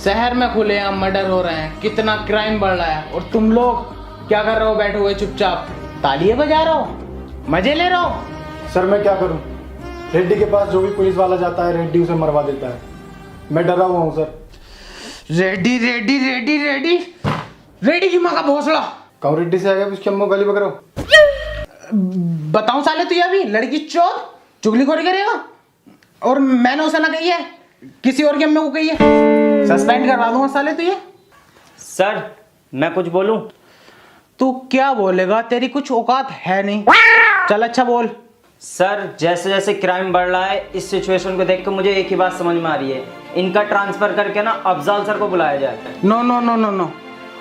शहर में खुलेआम मर्डर हो रहे हैं, कितना क्राइम बढ़ रहा है, और तुम लोग क्या कर रहे हो? बैठे हुए चुपचाप तालियां बजा रहे हो, मजे ले रहे हो। सर मैं क्या करूं? रेड्डी के पास जो भी पुलिस वाला जाता है रेड्डी उसे मरवा देता है। मैं डरा हुआ हूं सर। रेड्डी रेड्डी रेड्डी रेड्डी रेड्डी की माँ का भोसड़ा। कहूं रेड्डी से आ गया उसकी अम्मू गाली बकरो। बताऊं साले तुझे अभी लड़की चोर चुगलीखोरी करेगा, और मैंने उसे ना कही है, किसी और की अम्मी को कही है। सस्पेंड करवा दूंगा साले तुझे। सर मैं कुछ बोलूं? तू क्या बोलेगा? तेरी कुछ औकात है नहीं। चल अच्छा बोल। सर जैसे जैसे क्राइम बढ़ रहा है, इस सिचुएशन को देख कर मुझे एक ही बात समझ में आ रही है, इनका ट्रांसफर करके ना अफजाल सर को बुलाया जाए। No no no no no,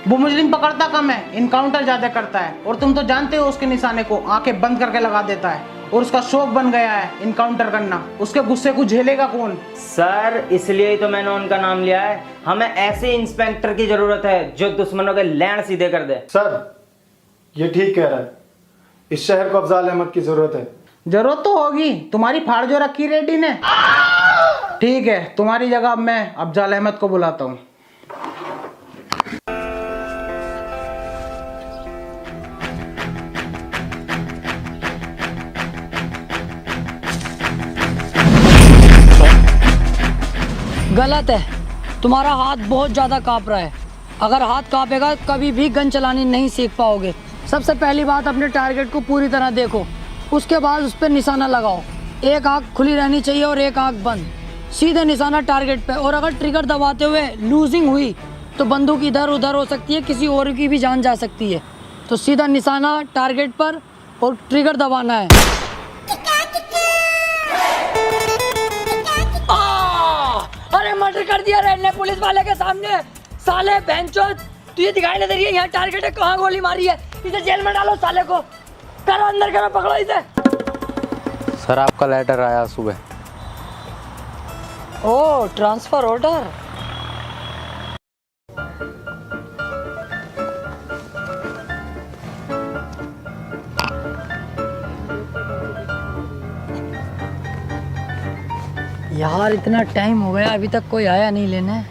वो मुजरिम पकड़ता कम है, इनकाउंटर ज्यादा करता है, और तुम तो जानते हो उसके निशाने को आंखें बंद करके लगा देता है, और उसका शौक बन गया है इनकाउंटर करना। उसके गुस्से को झेलेगा कौन? सर इसलिए ही तो मैंने उनका नाम लिया है। हमें ऐसे इंस्पेक्टर की जरूरत है जो दुश्मनों के लैंड सीधे कर दे। सर ये ठीक कह रहा है, इस शहर को अफजाल अहमद की जरूरत है। जरूरत तो होगी, तुम्हारी फाड़ जो रखी रेड्डी ने। ठीक है, तुम्हारी जगह अब मैं अफजाल अहमद को बुलाता हूँ। गलत है, तुम्हारा हाथ बहुत ज़्यादा काँप रहा है। अगर हाथ काँपेगा कभी भी गन चलानी नहीं सीख पाओगे। सबसे पहली बात, अपने टारगेट को पूरी तरह देखो, उसके बाद उस पर निशाना लगाओ। एक आँख खुली रहनी चाहिए और एक आँख बंद, सीधे निशाना टारगेट पे। और अगर ट्रिगर दबाते हुए लूजिंग हुई तो बंदूक इधर उधर हो सकती है, किसी और की भी जान जा सकती है। तो सीधा निशाना टारगेट पर और ट्रिगर दबाना है। अरे मर्डर कर दिया रेड ने पुलिस वाले के सामने। साले बेंचोद, तुझे दिखाई नहीं दे रही है यहाँ टारगेट है, कहाँ गोली मारी है? इसे जेल में डालो साले को, करो अंदर करो, पकड़ो इसे। सर आपका लेटर आया सुबह। ओ ट्रांसफर ऑर्डर। यार इतना टाइम हो गया, अभी तक कोई आया नहीं लेने।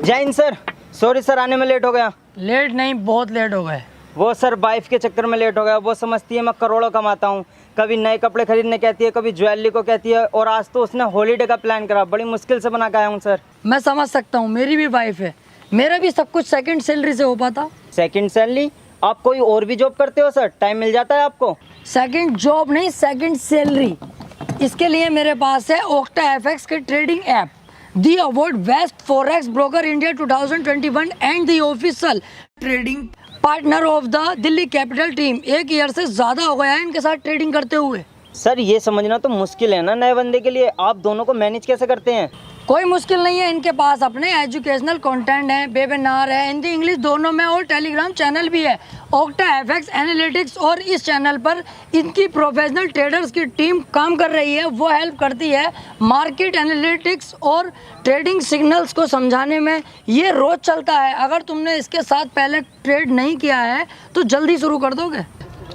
जय हिंद सर। सॉरी सर, आने में लेट हो गया। लेट नहीं, बहुत लेट हो गए। वो सर वाइफ के चक्कर में लेट हो गया। वो समझती है मैं करोड़ों कमाता हूँ, कभी नए कपड़े खरीदने कहती है, कभी ज्वेलरी को कहती है, और आज तो उसने हॉलीडे का प्लान करा। बड़ी मुश्किल से बना के आया हूँ सर। मैं समझ सकता हूँ, मेरी भी वाइफ है, मेरा भी सब कुछ सेकंड सैलरी से हो पाता। Second salary? आप कोई और भी जॉब करते हो सर? टाइम मिल जाता है आपको? सेकंड जॉब नहीं, सेकंड सैलरी। इसके लिए मेरे पास है ओक्टा एफएक्स के trading app, the award best forex broker India 2021 and the official trading partner of the Delhi capital team. 1 year से ज़्यादा हो गया है इनके साथ ट्रेडिंग करते हुए। सर ये समझना तो मुश्किल है ना नए बंदे के लिए, आप दोनों को मैनेज कैसे करते हैं? कोई मुश्किल नहीं है, इनके पास अपने एजुकेशनल कंटेंट है, वेबिनार है, हिंदी इंग्लिश दोनों में, और टेलीग्राम चैनल भी है, ओक्टा एफएक्स एनालिटिक्स। और इस चैनल पर इनकी प्रोफेशनल ट्रेडर्स की टीम काम कर रही है। वो हेल्प करती है मार्केट एनालिटिक्स और ट्रेडिंग सिग्नल्स को समझाने में। ये रोज़ चलता है। अगर तुमने इसके साथ पहले ट्रेड नहीं किया है तो जल्दी शुरू कर दोगे।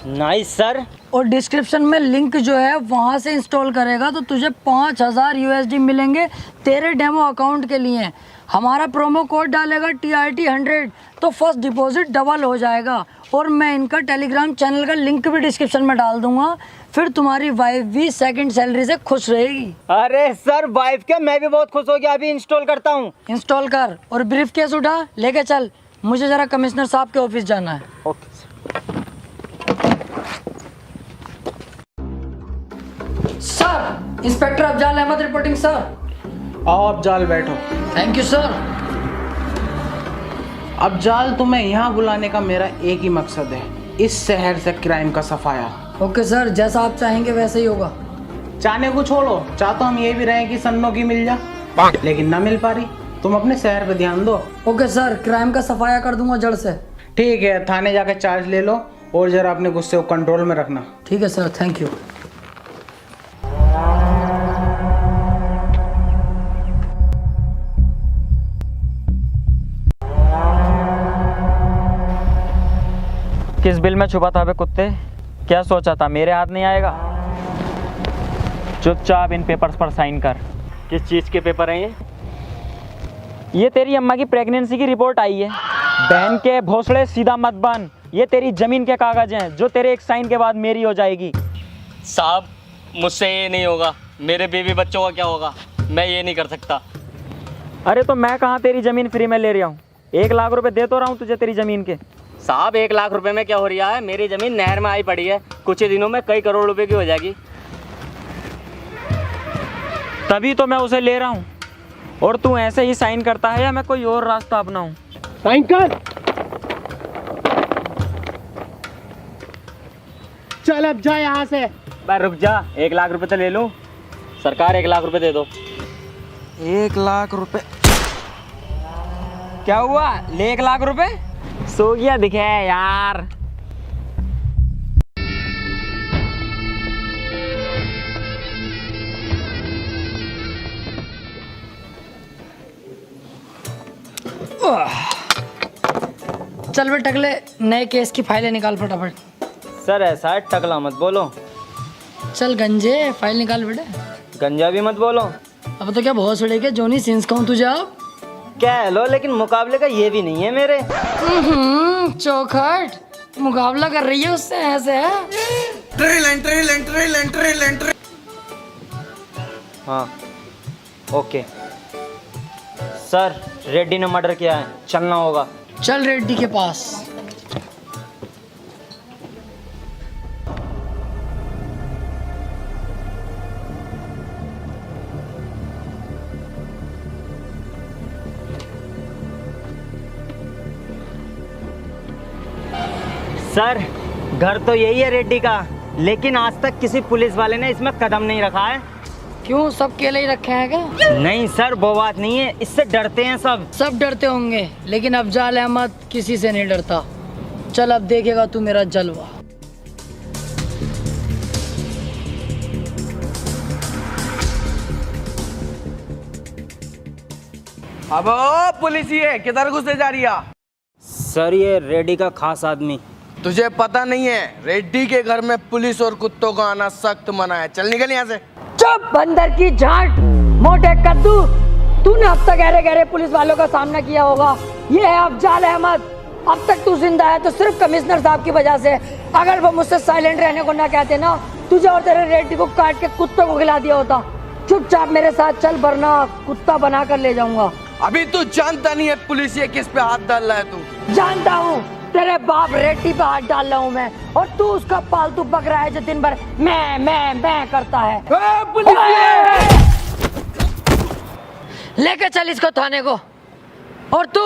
Nice sir. और डिस्क्रिप्शन में लिंक जो है वहाँ से इंस्टॉल करेगा तो तुझे 5000 USD मिलेंगे तेरे डेमो अकाउंट के लिए। हमारा प्रोमो कोड डालेगा TRT100 तो फर्स्ट डिपॉजिट डबल हो जाएगा। और मैं इनका टेलीग्राम चैनल का लिंक भी डिस्क्रिप्शन में डाल दूंगा, फिर तुम्हारी वाइफ भी सेकंड सैलरी से खुश रहेगी। अरे सर वाइफ क्या, मैं भी बहुत खुश हो गया, अभी इंस्टॉल करता हूँ। इंस्टॉल कर और ब्रीफ केस उठा लेके चल, मुझे ज़रा कमिश्नर साहब के ऑफिस जाना है। Okay. Sir, inspector Afzal Ahmed reporting sir. आओ अफजाल, बैठो। Thank you sir. अफजाल, तुम्हें यहाँ बुलाने का मेरा एक ही मकसद है, इस शहर से क्राइम का सफाया। ओके सर, जैसा आप चाहेंगे वैसे ही होगा। चाहने को छोड़ो, चाहते हम ये भी रहे कि सन्नो की मिल जा, लेकिन ना मिल पा रही। तुम अपने शहर पे ध्यान दो। ओके सर, क्राइम का सफाया कर दूंगा जड़ से। ठीक है, थाने जाके चार्ज ले लो और जरा अपने गुस्से को कंट्रोल में रखना। ठीक है सर, थैंक यू। किस बिल में छुपा था बे कुत्ते? क्या सोचा था मेरे हाथ नहीं आएगा? चुपचाप इन पेपर्स पर साइन कर। किस चीज़ के पेपर हैं ये तेरी अम्मा की प्रेगनेंसी की रिपोर्ट आई है। बहन के भोसड़े सीधा मत बन। ये तेरी ज़मीन के कागज़ हैं जो तेरे एक साइन के बाद मेरी हो जाएगी। साहब मुझसे ये नहीं होगा, मेरे बीवी बच्चों का क्या होगा, मैं ये नहीं कर सकता। अरे तो मैं कहाँ तेरी ज़मीन फ्री में ले रहा हूँ, 1 लाख रुपए दे तो रहा हूँ तुझे तेरी ज़मीन के। साहब 1 लाख रुपए में क्या हो रहा है, मेरी ज़मीन नहर में आई पड़ी है, कुछ ही दिनों में कई करोड़ रुपए की हो जाएगी। तभी तो मैं उसे ले रहा हूँ। और तू ऐसे ही साइन करता है या मैं कोई और रास्ता अपनाऊँ? साइन कर। चल अब जा यहाँ से। भाई रुक जा, 1 लाख रुपए तो ले लूँ। सरकार 1 लाख रुपए दे दो। 1 लाख रुपए क्या हुआ? ले 1 लाख रुपए सो गया दिखे यार। चल बे टकले, नए केस की फाइलें निकाल फटाफट। सर ऐसा है, टकला मत बोलो। चल गंजे, फाइल निकाल बेटे। गंजा भी मत बोलो। अब तो क्या बहुत सड़े के जोनी सिंस कहूँ तुझे अब। कह लो, लेकिन मुकाबले का ये भी नहीं है मेरे। चौखट मुकाबला कर रही है उससे ऐसे है। हाँ ओके सर, रेड्डी ने मर्डर किया है, चलना होगा। चल रेड्डी के पास। सर घर तो यही है रेड्डी का, लेकिन आज तक किसी पुलिस वाले ने इसमें कदम नहीं रखा है। क्यों, सब केले ही रखे हैं क्या? नहीं सर वो बात नहीं है, इससे डरते हैं सब। सब डरते होंगे, लेकिन अफजाल अहमद किसी से नहीं डरता। चल अब देखेगा तू मेरा जलवा। अब पुलिस ही है, किधर घुसे जा रही है? सर ये रेड्डी का खास आदमी। तुझे पता नहीं है, रेड्डी के घर में पुलिस और कुत्तों का आना सख्त मना है। चल निकल यहाँ से। चुप बंदर की झांट, मोटे कद्दू। तूने अब तक गहरे गहरे पुलिस वालों का सामना किया होगा। ये है अफजाल अहमद। अब तक तू जिंदा है तो सिर्फ कमिश्नर साहब की वजह से। अगर वो मुझसे साइलेंट रहने को ना कहते ना, तुझे और तेरे रेड्डी को काट के कुत्तों को खिला दिया होता। चुपचाप मेरे साथ चल, वरना कुत्ता बना कर ले जाऊंगा। अभी तू जानता नहीं है पुलिस ये किस पे हाथ डाल रहा है। तू जानता हूँ, तेरे बाप रेड्डी पे हाथ डाल रहा हूँ मैं, और तू उसका पालतू बकरा है जो दिन भर मैं करता है। लेके चल इसको थाने को। और तू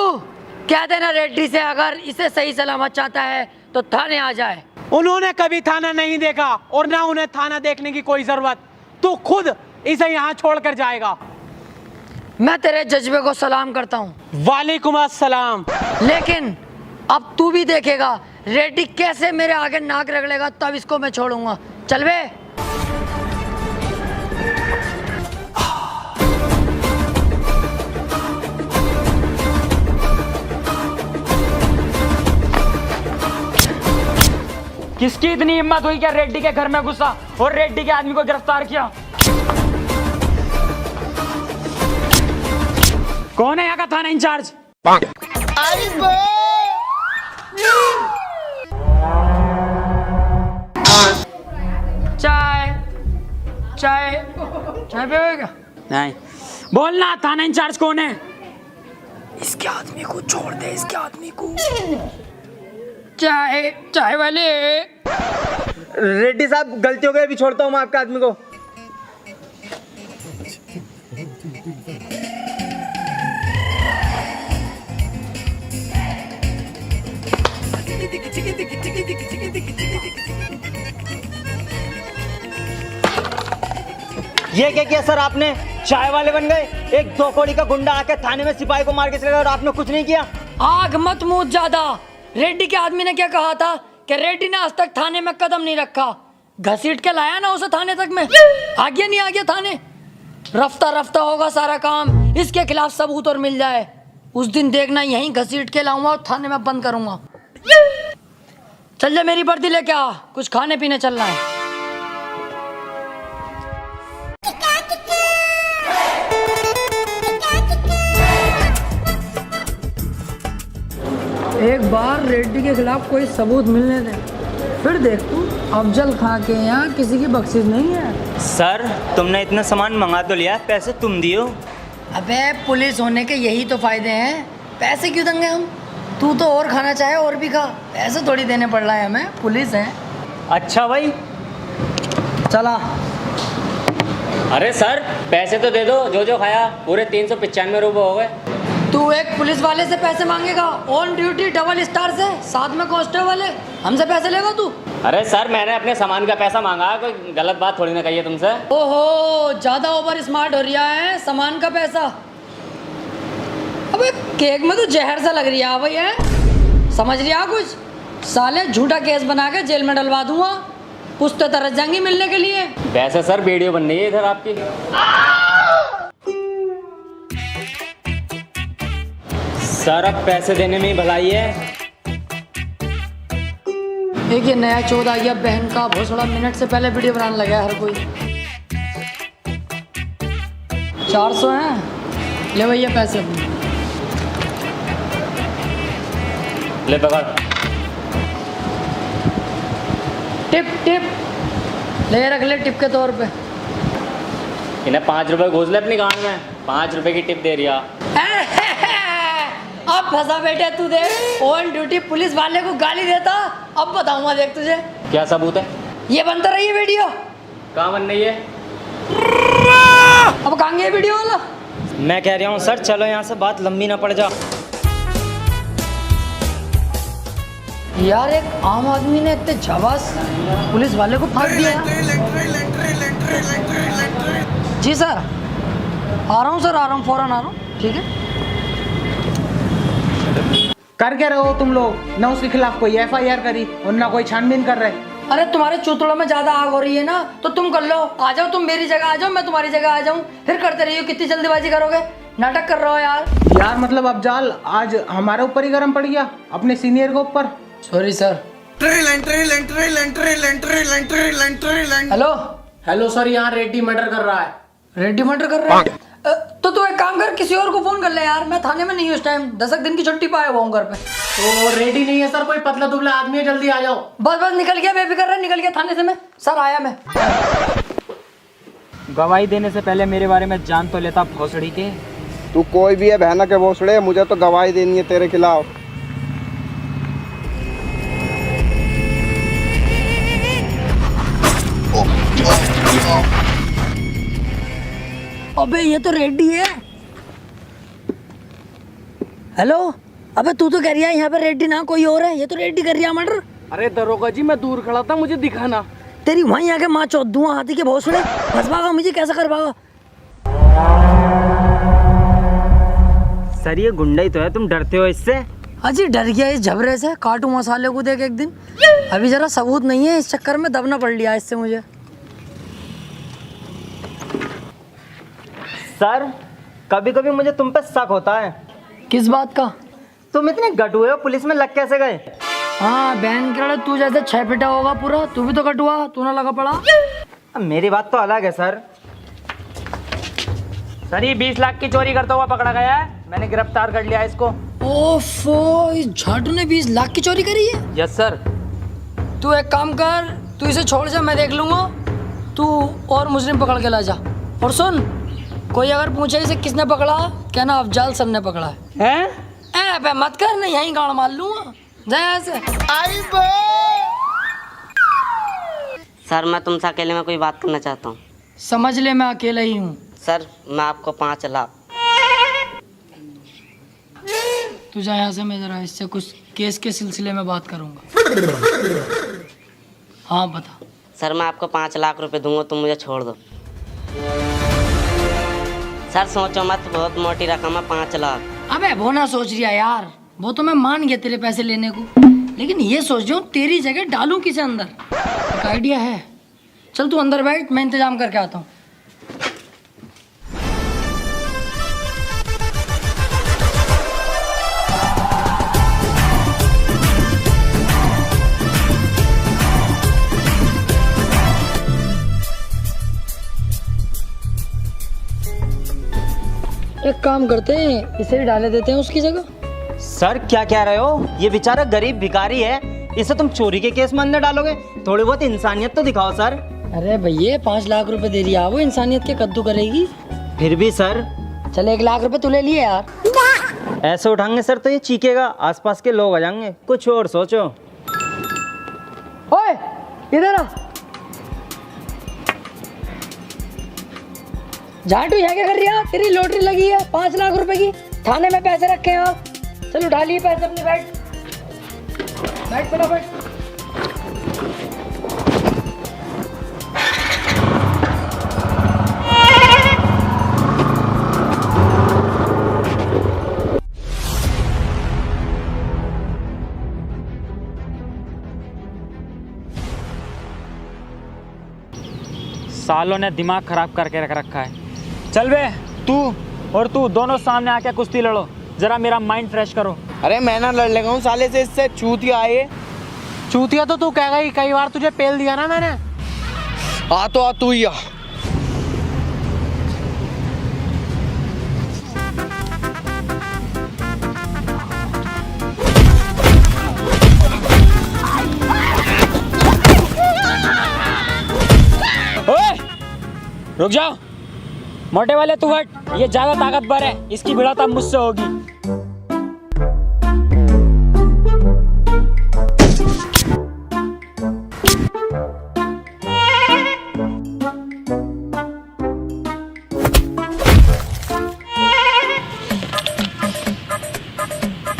कह देना रेड्डी से, अगर इसे सही सलामत चाहता है तो थाने आ जाए। उन्होंने कभी थाना नहीं देखा और ना उन्हें थाना देखने की कोई जरूरत। तू खुद इसे यहाँ छोड़कर जाएगा। मैं तेरे जज्बे को सलाम करता हूँ। वालेकुम अस्सलाम। लेकिन अब तू भी देखेगा रेड्डी कैसे मेरे आगे नाक रगड़ेगा, तब इसको मैं छोड़ूंगा। चल बे। किसकी इतनी हिम्मत हुई क्या रेड्डी के घर में घुसा और रेड्डी के आदमी को गिरफ्तार किया? कौन है यहाँ का थाना इंचार्ज? चाय चाय चाय पिएगा? नहीं। बोलना, थाना इंचार्ज कौन है? इसके आदमी को छोड़ दे, इसके आदमी को। चाय चाय वाले। रेड्डी साहब गलती हो गई, अभी छोड़ता हूँ मैं आपके आदमी को। ये क्या किया सर आपने? चाय वाले बन गए। एक 2 कौड़ी का गुंडा आके थाने में सिपाही को मार के चले गया और आपने कुछ नहीं किया। आग मत मूत ज्यादा। रेड्डी के आदमी ने क्या कहा था कि रेड्डी ने आज तक थाने में कदम नहीं रखा। घसीट के लाया ना उसे थाने तक में, आ गया नहीं आ गया थाने। रफ्ता रफ्ता होगा सारा काम, इसके खिलाफ सबूत और मिल जाए उस दिन देखना, यहीं घसीट के लाऊंगा और थाने में बंद करूंगा। चल जा मेरी वर्दी लेके आ, कुछ खाने पीने चलना है। एक बार रेड्डी के खिलाफ कोई सबूत मिलने दे, फिर देख तू, अफजल खां के यहाँ किसी की बख्शिश नहीं है। सर तुमने इतना सामान मंगा तो लिया, पैसे तुम दियो। अबे पुलिस होने के यही तो फायदे हैं, पैसे क्यों देंगे हम? तू तो और खाना चाहे और भी खा, पैसे थोड़ी देने पड़ रहा है हमें, पुलिस है। अच्छा भाई चला। अरे सर पैसे तो दे दो, जो जो खाया पूरे 395 रुपये हो गए। तू एक पुलिस वाले से पैसे मांगेगा, ऑन ड्यूटी डबल स्टार से, साथ में कांस्टेबल है, हमसे पैसे लेगा तू? अरे सर मैंने अपने सामान का पैसा मांगा, कोई गलत बात थोड़ी ना कही है तुमसे। ओहो, ज्यादा ओवर स्मार्ट हो रहा है, सामान का पैसा। अबे केक में तो जहर सा लग रही है भाई, है समझ लिया कुछ? साले झूठा केस बना के जेल में डलवा दूंगा, कुछ तो तरस जाएंगी मिलने के लिए। वैसे सर वीडियो बन रही है इधर आपकी। सर अब पैसे देने में ही भलाई है। एक ये नया चौध आ गया बहन का भोसड़ा, मिनट से पहले वीडियो बनाने लगा है हर कोई। 400 हैं, ले भैया पैसे अपने। ले पकड़। टिप टिप ले, रख ले टिप के तौर पे। इन्हें 5 रुपए घूस ले अपनी गांड में, 5 रुपए की टिप दे रही है। अब फंसा बेटे तू, देख ऑन ड्यूटी पुलिस वाले को गाली देता, अब बताऊंगा देख तुझे। क्या सबूत है? ये बनता रही है वीडियो। कहाँ बन रही है? अब कहाँ गया वीडियो वाला? मैं कह रहा हूँ सर चलो यहाँ से, बात लंबी ना पड़ जा। यार एक आम आदमी ने इतने झवास पुलिस वाले को फाड़ दिया। जी सर आ रहा हूँ सर, आ रहा हूँ, फौरन आ रहा हूँ, ठीक है। कर क्या रहे हो तुम लोग? ना उसके खिलाफ कोई FIR करी और ना कोई छानबीन कर रहे। अरे तुम्हारे चूतड़ों में ज्यादा आग हो रही है ना, तो तुम कर लो, आ जाओ तुम मेरी जगह, आ जाओ मैं तुम्हारी जगह आ जाऊँ, फिर करते रहिए। कितनी जल्दीबाजी करोगे, नाटक कर रहे हो यार। यार मतलब अफजाल आज हमारे ऊपर ही गर्म पड़ गया, अपने सीनियर के ऊपर। Sorry sir. Hello hello sir, यहाँ रेड्डी मर्डर कर रहा है। रेड्डी मर्डर कर रहा है? तो तू एक काम कर, किसी और को फोन कर ले यार, मैं थाने में नहीं हूँ इस टाइम, 10 दिन की छुट्टी पाया हुआ हूँ घर पे। तो रेडी नहीं है सर, कोई पतला दुबला आदमी है, जल्दी आ जाओ। बस बस निकल गया, बेफिक्र रह, निकल गया थाने से मैं। सर आया मैं। गवाही देने से पहले मेरे बारे में जान तो लेता भोसड़ी के। तू कोई भी है बहना के भोसड़े, मुझे तो गवाही देनी है तेरे खिलाफ। अबे ये तो रेड्डी है। हेलो, अबे तू तो कह रही है यहाँ पे रेड्डी ना कोई और है, ये तो रेड्डी कर रही है मर्डर। अरे दरोगा जी मैं दूर खड़ा था, मुझे दिखाना। तेरी वहीं आके माँ चौथ दूँ हाथी के भोसड़े, फंसवागा मुझे, कैसा करवागा? सर ये गुंडा ही तो है, तुम डरते हो इससे? अजी डर गया इस झबरे से, काटू मसाले को देख एक दिन। अभी जरा सबूत नहीं है, इस चक्कर में दबना पड़ लिया इससे मुझे। सर कभी कभी मुझे तुम पे शक होता है। किस बात का? तुम इतने गटुए हो, पुलिस में लग कैसे गए? हाँ बहन के तू जैसे 6 फीटा होगा पूरा, तू भी तो कटुआ, तू ना लगा पड़ा। अब मेरी बात तो अलग है सर। सर ये 20 लाख की चोरी करता हुआ पकड़ा गया है, मैंने गिरफ्तार कर लिया इसको। ओफो, इस झाटू ने 20 लाख की चोरी करी है? Yes sir. तू एक काम कर, तू इसे छोड़ जा, मैं देख लूंगा, तू और मुजरिम पकड़ के ला जा। और सुन, कोई अगर पूछे इसे किसने पकड़ा, कहना अफजाल सर ने पकड़ा है। हैं? बे मत कर, नहीं यहीं गाड़ मार लूंगा, जा यहाँ से। सर मैं तुमसे अकेले में कोई बात करना चाहता हूँ। समझ ले मैं अकेला ही हूँ। सर मैं आपको 5 लाख। तू जा यहाँ से, मैं जरा इससे कुछ केस के सिलसिले में बात करूँगा। हाँ बता। सर मैं आपको 5 लाख रुपए दूंगा, तुम मुझे छोड़ दो। सर सोचो मत, बहुत मोटी रकम है 5 लाख। अबे वो ना सोच रिया यार, वो तो मैं मान गया तेरे पैसे लेने को, लेकिन ये सोच रहा हूँ तेरी जगह डालूं किसे अंदर। एक आइडिया है, चल तू अंदर बैठ, मैं इंतजाम करके आता हूँ। एक काम करते हैं, इसे ही डाले देते हैं उसकी जगह। सर क्या कह रहे हो? ये बेचारा गरीब भिखारी है, इसे तुम चोरी के केस में अंदर डालोगे? थोड़ी बहुत इंसानियत तो दिखाओ सर। अरे भैया 5 लाख रुपए दे दिया, वो इंसानियत के कद्दू करेगी? फिर भी सर। चल 1 लाख रुपए तू ले लिए यार। ऐसे उठाएंगे सर तो ये चीखेगा, आसपास के लोग आ जाएंगे। कुछ और सोचो। ओए इधर आ। झाटू यहाँ क्या कर रही है? तेरी लॉटरी लगी है 5 लाख रुपए की, थाने में पैसे रखे हैं। चल उठा लिए पैसे अपने, बैठ फटाफट। सालों ने दिमाग खराब करके रख रखा है। चल बे, तू और तू दोनों सामने आके कुश्ती लड़ो, जरा मेरा माइंड फ्रेश करो। अरे मैं ना लड़ लेगा हूँ साले से, इससे चूतिया आए। चूतिया तो तू कहेगा ही, कई बार तुझे पेल दिया ना मैंने। आ तो आ तू ही आ। ओए, रुक जाओ। मोटे वाले तू हट, ये ज्यादा ताकतवर है, इसकी भिड़ंत अब मुझसे होगी।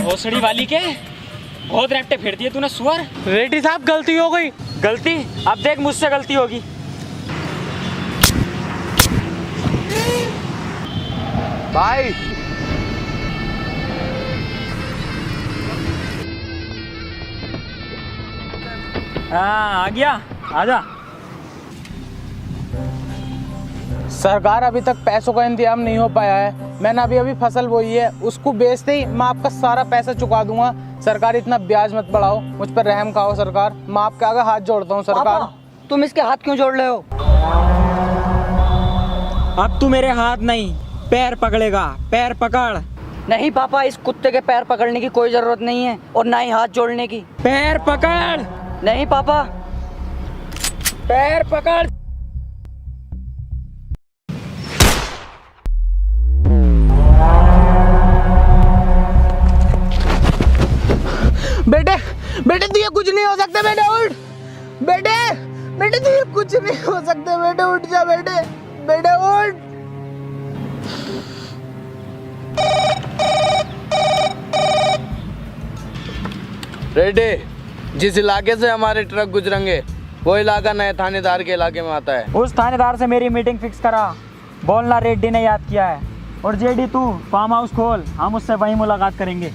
भोसड़ी वाली के बहुत रैप्टे फेर दिए तूने सुअर। रेड्डी साहब गलती हो गई। गलती? अब देख मुझसे गलती होगी। भाई हाँ आ गया, आजा। सरकार अभी तक पैसों का इंतजाम नहीं हो पाया है। मैंने अभी फसल बोई है, उसको बेचते ही मैं आपका सारा पैसा चुका दूंगा। सरकार इतना ब्याज मत बढ़ाओ, मुझ पर रहम खाओ सरकार। मैं आपके आगे हाथ जोड़ता हूँ सरकार। पापा, तुम इसके हाथ क्यों जोड़ रहे हो? अब तू मेरे हाथ नहीं पैर पकड़ेगा, पैर पकड़। नहीं पापा, इस कुत्ते के पैर पकड़ने की कोई जरूरत नहीं है और ना ही हाथ जोड़ने की। पैर पकड़। नहीं पापा, पैर पकड़। बेटे बेटे तू ये कुछ नहीं हो सकता। बेटे उठ, बेटे बेटे तू ये कुछ नहीं हो सकता। बेटे उठ जा, बेटे बेटे उठ। रेड्डी, जिस इलाके से हमारे ट्रक गुजरेंगे वो इलाका नए थानेदार के इलाके में आता है। उस थानेदार से मेरी मीटिंग फिक्स करा, बोलना रेड्डी ने याद किया है। और जेडी तू फार्म हाउस खोल, हम उससे वहीं मुलाकात करेंगे।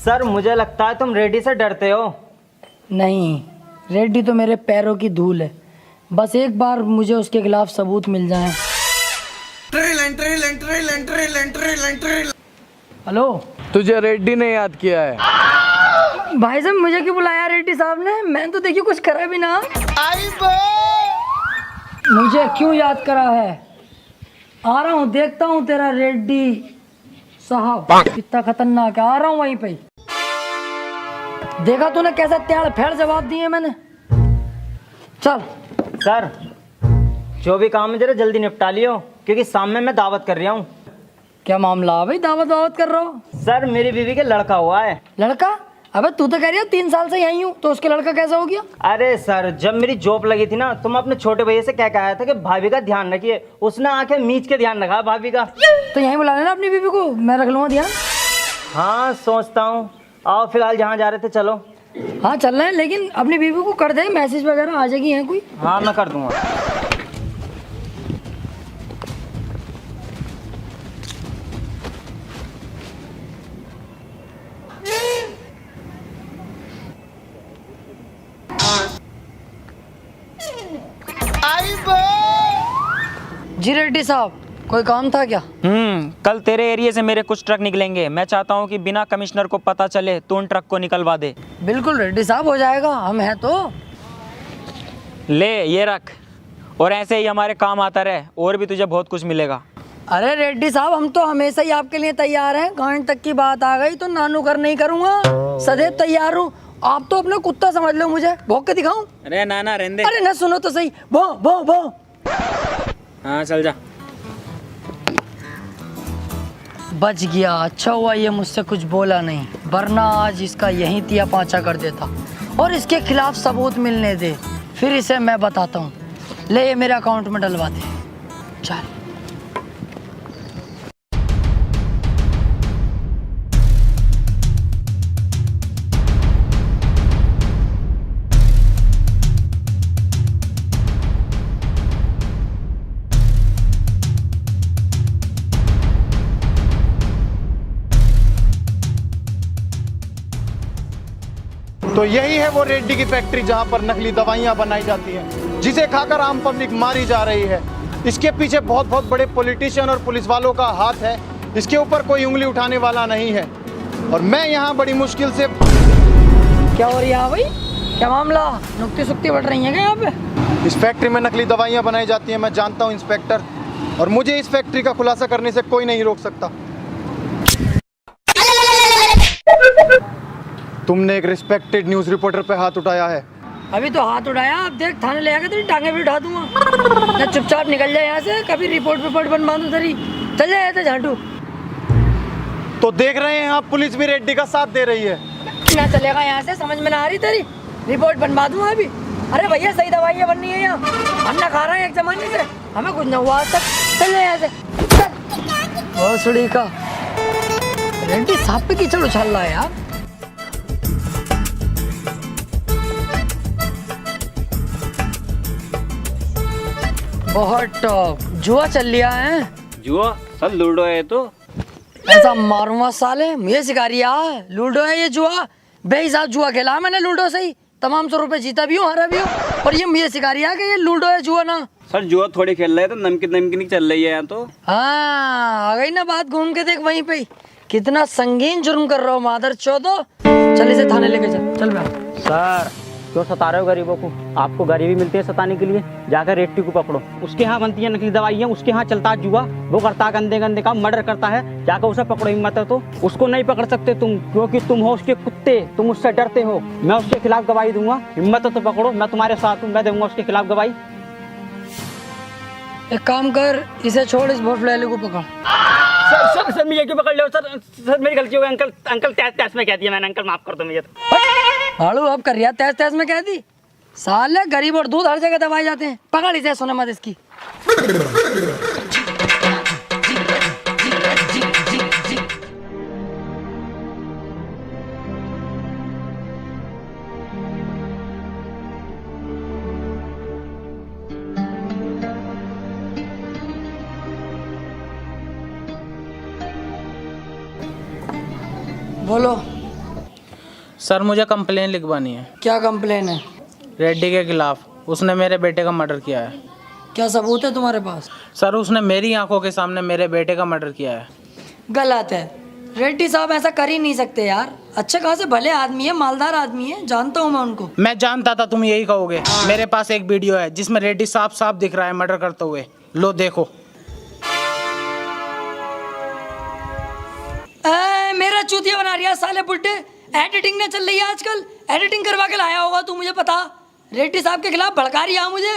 सर मुझे लगता है तुम रेड्डी से डरते हो। नहीं, रेड्डी तो मेरे पैरों की धूल है। बस एक बार मुझे उसके खिलाफ सबूत मिल जाए। हेलो, तुझे रेड्डी ने याद किया है। भाई साहब मुझे क्यों बुलाया रेड्डी साहब ने? मैंने तो देखिए कुछ करा भी ना। मुझे क्यों याद करा है? आ रहा हूँ, देखता हूँ तेरा रेड्डी साहब कितना खतरनाक है। आ रहा हूँ वहीं पे। देखा तूने कैसा त्याड़ फेड़ जवाब दिए मैंने। चल। सर जो भी काम है जरा जल्दी निपटा लियो, क्योंकि सामने मैं दावत कर रहा हूँ। क्या मामला भाई, दावत कर रहा हो? सर मेरी बीवी के लड़का हुआ है। लड़का? अबे तू तो कह रही है 3 साल से यहीं हूँ, तो उसके लड़का कैसा हो गया? अरे सर जब मेरी जॉब लगी थी ना, तो मैं अपने छोटे भैया से क्या कहा था कि भाभी का ध्यान रखिए। उसने आके मीच के ध्यान रखा भाभी का। तो यहीं बुला लेना अपनी बीवी को, मैं रख लूँगा ध्यान। हाँ सोचता हूँ। आओ फिलहाल जहाँ जा रहे थे चलो। हाँ चल रहे हैं, लेकिन अपनी बीवी को कर दे, मैसेज वगैरह आ जाएगी। है कोई? हाँ मैं कर दूंगा। जी रेड्डी साहब, कोई काम था क्या? कल तेरे एरिया से मेरे कुछ ट्रक निकलेंगे। मैं चाहता हूँ कि बिना कमिश्नर को पता चले तो उन ट्रक को निकलवा दे। बिल्कुल रेड्डी साहब, हो जाएगा, हम हैं तो। ले ये रख, और ऐसे ही हमारे काम आता रहे, और भी तुझे बहुत कुछ मिलेगा। अरे रेड्डी साहब, हम तो हमेशा ही आपके लिए तैयार हैं। गांड तक की बात आ गई तो नानू कर नहीं करूँगा, सदैव तैयार हूँ। आप तो अपना कुत्ता समझ लो मुझे। भौंक के दिखाऊं? अरे ना रहने दे। अरे ना, सुनो तो सही। भौ भौ भौ। हाँ चल जा। बच गया, अच्छा हुआ ये मुझसे कुछ बोला नहीं, वरना आज इसका यहीं तिया पांचा कर देता। और इसके खिलाफ सबूत मिलने दे, फिर इसे मैं बताता हूँ। ले, ये मेरे अकाउंट में डलवा दे। चल। तो यही है वो रेड्डी की फैक्ट्री जहां पर नकली दवाइयां बनाई जाती हैं, जिसे खाकर आम पब्लिक मारी जा रही है। इसके पीछे बहुत बहुत बड़े पॉलिटिशियन और पुलिस वालों का हाथ है। इसके ऊपर कोई उंगली उठाने वाला नहीं है। और मैं यहाँ बड़ी मुश्किल से। क्या हो रहा है भाई? क्या मामला? नुक्ती सुक्ती बढ़ रही है क्या यहाँ पे? इस फैक्ट्री में नकली दवाइयाँ बनाई जाती हैं, मैं जानता हूँ इंस्पेक्टर, और मुझे इस फैक्ट्री का खुलासा करने से कोई नहीं रोक सकता। तुमने एक रिस्पेक्टेड न्यूज़ रिपोर्टर पे हाथ उठाया है। अभी तो हाथ उठाया, अब देख थाने ले आकर तेरी टांगे भी उठा दूंगा। ना चुपचाप निकल जाए यहाँ से, कभी रिपोर्ट बनवा दूं तेरी। चल जाए तो झाटू। तो देख रहे हैं आप, पुलिस भी रेड्डी का साथ दे रही है। ना चलेगा यहाँ से, समझ में ना आ रही तेरी। रिपोर्ट बनवा दूंगा अभी। अरे भैया, सही दवाइयाँ बननी है यहाँ, हम ना खा रहे हैं एक जमाने से, हमें कुछ ना हुआ आज तक। चल जाए यहाँ से। ओ सुड़ी का रेड्डी साहब पे कीचड़ उछाल रहा है यार। बहुत टॉप जुआ चल लिया है। जुआ सर लूडो है तो ऐसा मारूंगा साले, मुझे सिखा रिया लूडो है ये जुआ। बेहिसाब जुआ खेला मैंने लूडो से ही, तमाम 100 रुपए जीता भी हूँ, हारा भी हूँ, और ये मुझे सिखा रिया कि ये लूडो है जुआ ना। सर जुआ थोड़ी खेल रहे हैं तो नमकीन चल रही है यहाँ तो। हाँ, आ गई ना बात घूम के, देख वहीं पे। कितना संगीन जुर्म कर रहा हो मादर चौदो। चल इसे थाने लेके चल बैठ। सर क्यों सता रहे हो गरीबों को? आपको गरीबी मिलती है सताने के लिए। जाकर रेड्डी को पकड़ो, उसके यहाँ बनती है नकली दवाइयाँ, उसके यहाँ चलता है जुआ, वो करता है गंदे गंदे काम, मर्डर करता है। जाकर उसे पकड़ो, हिम्मत है तो। उसको नहीं पकड़ सकते तुम, क्योंकि तुम हो उसके कुत्ते, तुम उससे डरते हो। मैं उसके खिलाफ गवाही दूंगा, हिम्मत है तो पकड़ो, मैं तुम्हारे साथ हूँ, मैं दूंगा उसके खिलाफ गवाही। एक काम कर, इसे छोड़, इस भोसले को पकड़। सर मुझे क्यों पकड़ लो सर मेरी गलती हो गई। अंकल तैस में कह दिया मैंने, अंकल माफ कर दो मुझे। भाड़ू अब कर रिया, तैस में कह दी। साले गरीब और दूध हर जगह दबाए जाते हैं। पकड़ इसे, सुने मत इसकी। बोलो सर, मुझे कंप्लेन लिखवानी है। क्या कंप्लेन है? रेड्डी के खिलाफ, उसने मेरे बेटे का मर्डर किया है। क्या सबूत है तुम्हारे पास? सर, उसने मेरी आंखों के सामने मेरे बेटे का मर्डर किया है। गलत है, रेड्डी साहब ऐसा कर ही नहीं सकते यार। अच्छे खासे भले आदमी है, मालदार आदमी है, जानता हूँ मैं उनको। मैं जानता था तुम यही कहोगे। मेरे पास एक वीडियो है जिसमें रेड्डी साफ दिख रहा है मर्डर करते हुए। लो देखो। मेरा चूतिया बना रिया साले बुड्ढे। एडिटिंग ने चल रही है आजकल, एडिटिंग करवा के लाया होगा तू, मुझे पता। रेड्डी साहब के खिलाफ भड़का रिया मुझे।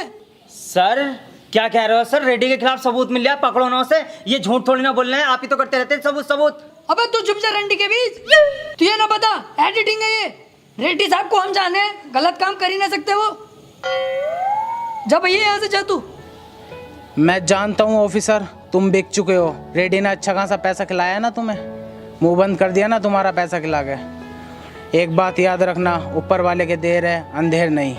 सर क्या कह रहे हो सर? रेड्डी के खिलाफ सबूत मिल गया, पकड़ो ना उसे। ये झूठ थोड़ी ना बोल रहे हैं, आप ही तो करते रहते हैं सबूत। अबे तू चुप जा रंडी के बीच। तुझे ना पता एडिटिंग है ये। रेड्डी साहब को हम जाने, गलत काम कर ही ना सकते वो। जा भैया यहाँ से जा तू। मैं जानता हूँ ऑफिसर, तुम बिक चुके हो। रेड्डी ने अच्छा खासा पैसा खिलाया ना तुम्हें, मुंह बंद कर दिया ना तुम्हारा पैसा खिला के। एक बात याद रखना, ऊपर वाले के देर है, अंधेर नहीं।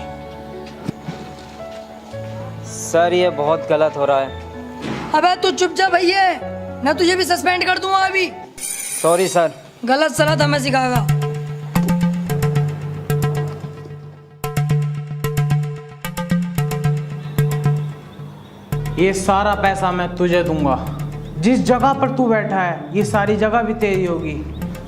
सर ये बहुत गलत हो रहा है। अबे तू चुप जा भैया, ना तुझे भी सस्पेंड कर दूंगा अभी। Sorry sir. गलत सलत हमें सिखाएगा। ये सारा पैसा मैं तुझे दूंगा। जिस जगह पर तू बैठा है ये सारी जगह भी तेरी होगी,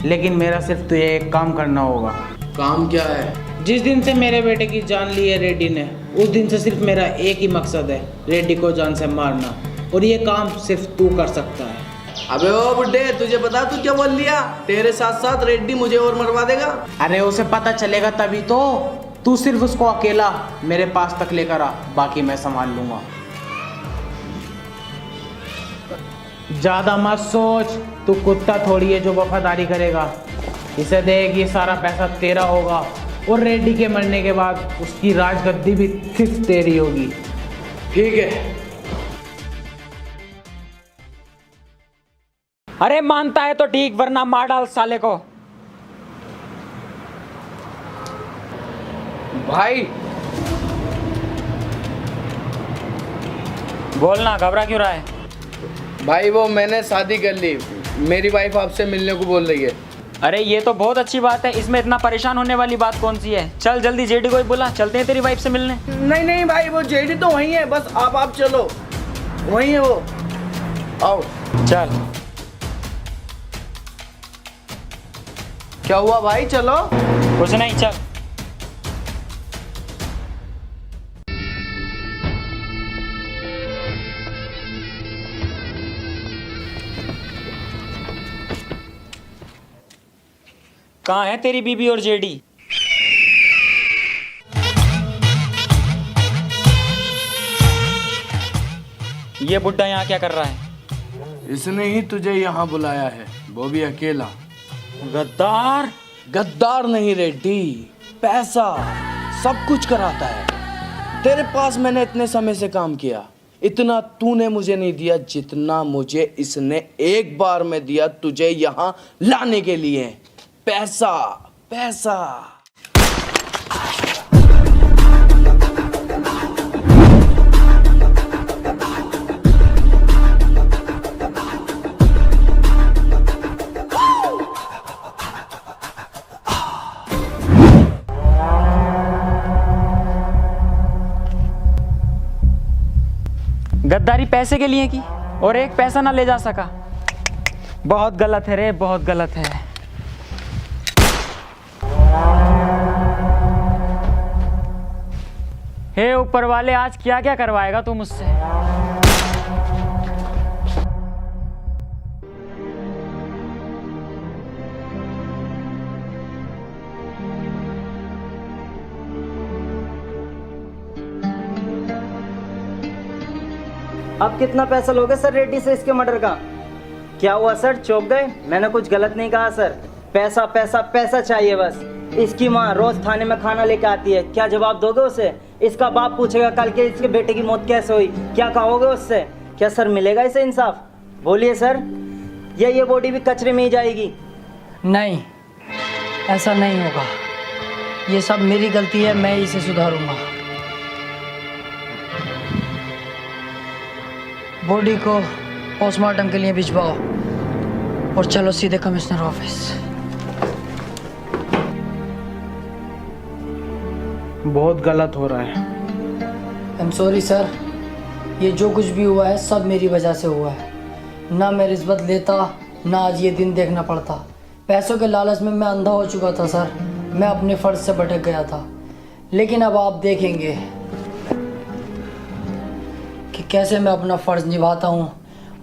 लेकिन मेरा सिर्फ तुझे एक काम करना होगा। काम क्या है? जिस दिन से मेरे बेटे की जान ली है रेड्डी ने, उस दिन से सिर्फ मेरा एक ही मकसद है, रेड्डी को जान से मारना। और ये काम सिर्फ तू कर सकता है। अबे ओ बुड्ढे, तुझे पता तू क्या बोल लिया? तेरे साथ साथ रेड्डी मुझे और मरवा देगा। अरे उसे पता चलेगा तभी तो। तू सिर्फ उसको अकेला मेरे पास तक लेकर आ, बाकी मैं संभाल लूंगा। ज्यादा मत सोच, तू कुत्ता थोड़ी है जो वफादारी करेगा। इसे देख, ये सारा पैसा तेरा होगा और रेड्डी के मरने के बाद उसकी राजगद्दी भी सिर्फ तेरी होगी। ठीक है। अरे मानता है तो ठीक, वरना मार डाल साले को। भाई बोलना, घबरा क्यों रहा है? भाई वो मैंने शादी कर ली, मेरी वाइफ आपसे मिलने को बोल रही है। अरे ये तो बहुत अच्छी बात है, इसमें इतना परेशान होने वाली बात कौन सी है? चल जल्दी जेडी को ही बुला, चलते हैं तेरी वाइफ से मिलने। नहीं नहीं भाई, वो जेडी तो वहीं है, बस आप चलो, वहीं है वो। आओ। चल। क्या हुआ भाई, चलो। कुछ नहीं, चल। कहाँ है तेरी बीबी और जेडी? ये बुड्ढा यहाँ क्या कर रहा है? इसने ही तुझे यहाँ बुलाया है, वो भी अकेला। गद्दार। गद्दार नहीं रेड्डी, पैसा सब कुछ कराता है। तेरे पास मैंने इतने समय से काम किया, इतना तूने मुझे नहीं दिया जितना मुझे इसने एक बार में दिया तुझे यहाँ लाने के लिए। पैसा पैसा। गद्दारी पैसे के लिए की और एक पैसा ना ले जा सका। बहुत गलत है रे, बहुत गलत है। हे ऊपर वाले, आज क्या क्या करवाएगा तू मुझसे? अब कितना पैसा लोगे सर रेड्डी से इसके मर्डर का? क्या हुआ सर, चौंक गए? मैंने कुछ गलत नहीं कहा सर। पैसा पैसा पैसा चाहिए बस। इसकी माँ रोज थाने में खाना लेके आती है, क्या जवाब दोगे उसे? इसका बाप पूछेगा कल के इसके बेटे की मौत कैसे हुई, क्या कहोगे उससे? क्या सर मिलेगा इसे इंसाफ? बोलिए सर। ये बॉडी भी कचरे में ही जाएगी? नहीं, ऐसा नहीं होगा। ये सब मेरी गलती है, मैं इसे सुधारूंगा। बॉडी को पोस्टमार्टम के लिए भिजवाओ और चलो सीधे कमिश्नर ऑफिस। बहुत गलत हो रहा है। आई एम सॉरी सर, ये जो कुछ भी हुआ है सब मेरी वजह से हुआ है। ना मैं रिश्वत लेता, ना आज ये दिन देखना पड़ता। पैसों के लालच में मैं अंधा हो चुका था सर, मैं अपने फर्ज से भटक गया था। लेकिन अब आप देखेंगे कि कैसे मैं अपना फर्ज निभाता हूँ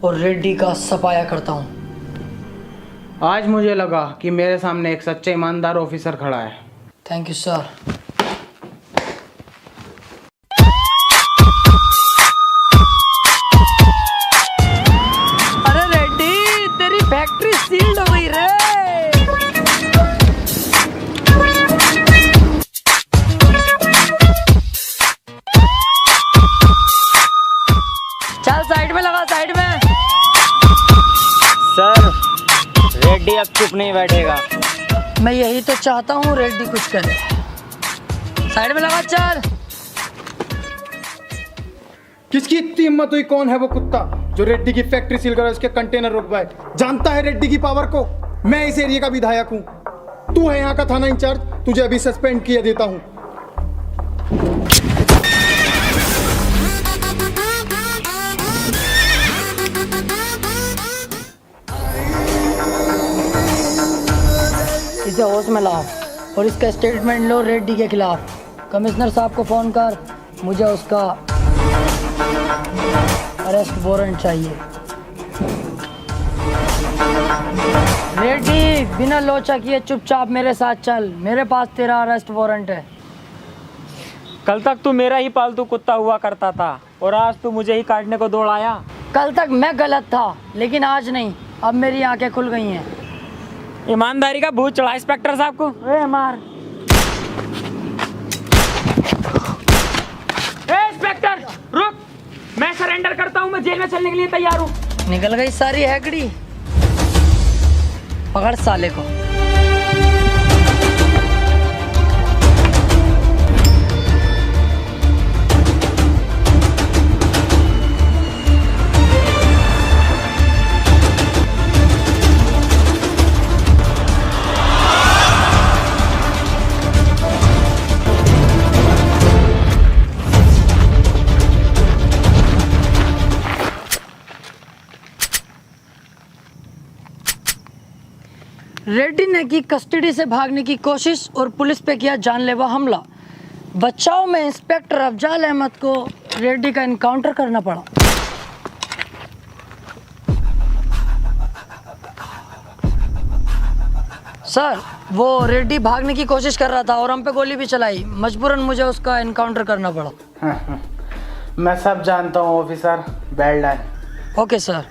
और रेड्डी का सफाया करता हूँ। आज मुझे लगा कि मेरे सामने एक सच्चा ईमानदार ऑफिसर खड़ा है। Thank you sir. अरे रेड्डी, तेरी फैक्ट्री सील्ड हो गई रे। चल साइड में लगा, साइड में। सर रेड्डी अब चुप नहीं बैठेगा। मैं यही तो चाहता हूँ, रेड्डी कुछ करे। साइड में लगा, चल। किसकी इतनी हिम्मत हुई? कौन है वो कुत्ता जो रेड्डी की फैक्ट्री सील कर उसके कंटेनर रुकवाए? जानता है रेड्डी की पावर को? मैं इस एरिया का विधायक हूँ, तू है यहाँ का थाना इंचार्ज, तुझे अभी सस्पेंड किए देता हूँ। इसे होश में लाओ और इसका स्टेटमेंट लो रेड्डी के खिलाफ। कमिश्नर साहब को फोन कर, मुझे उसका अरेस्ट वारंट चाहिए। रेड्डी, बिना लोचा किए चुपचाप मेरे साथ चल, मेरे पास तेरा अरेस्ट वारंट है। कल तक तू मेरा ही पालतू कुत्ता हुआ करता था और आज तू मुझे ही काटने को दौड़ाया। कल तक मैं गलत था, लेकिन आज नहीं, अब मेरी आंखें खुल गई हैं। ईमानदारी का भूत चढ़ा इंस्पेक्टर साहब को। ए मार। ए इंस्पेक्टर रुक, मैं सरेंडर करता हूँ, मैं जेल में चलने के लिए तैयार हूँ। निकल गई सारी हैकड़ी। पकड़ साले को। रेड्डी ने की कस्टडी से भागने की कोशिश और पुलिस पे किया जानलेवा हमला। बचाव में इंस्पेक्टर अफजाल अहमद को रेड्डी का एनकाउंटर करना पड़ा। सर, वो रेड्डी भागने की कोशिश कर रहा था और हम पे गोली भी चलाई, मजबूरन मुझे उसका एनकाउंटर करना पड़ा। मैं सब जानता हूँ officer, well done. Okay sir.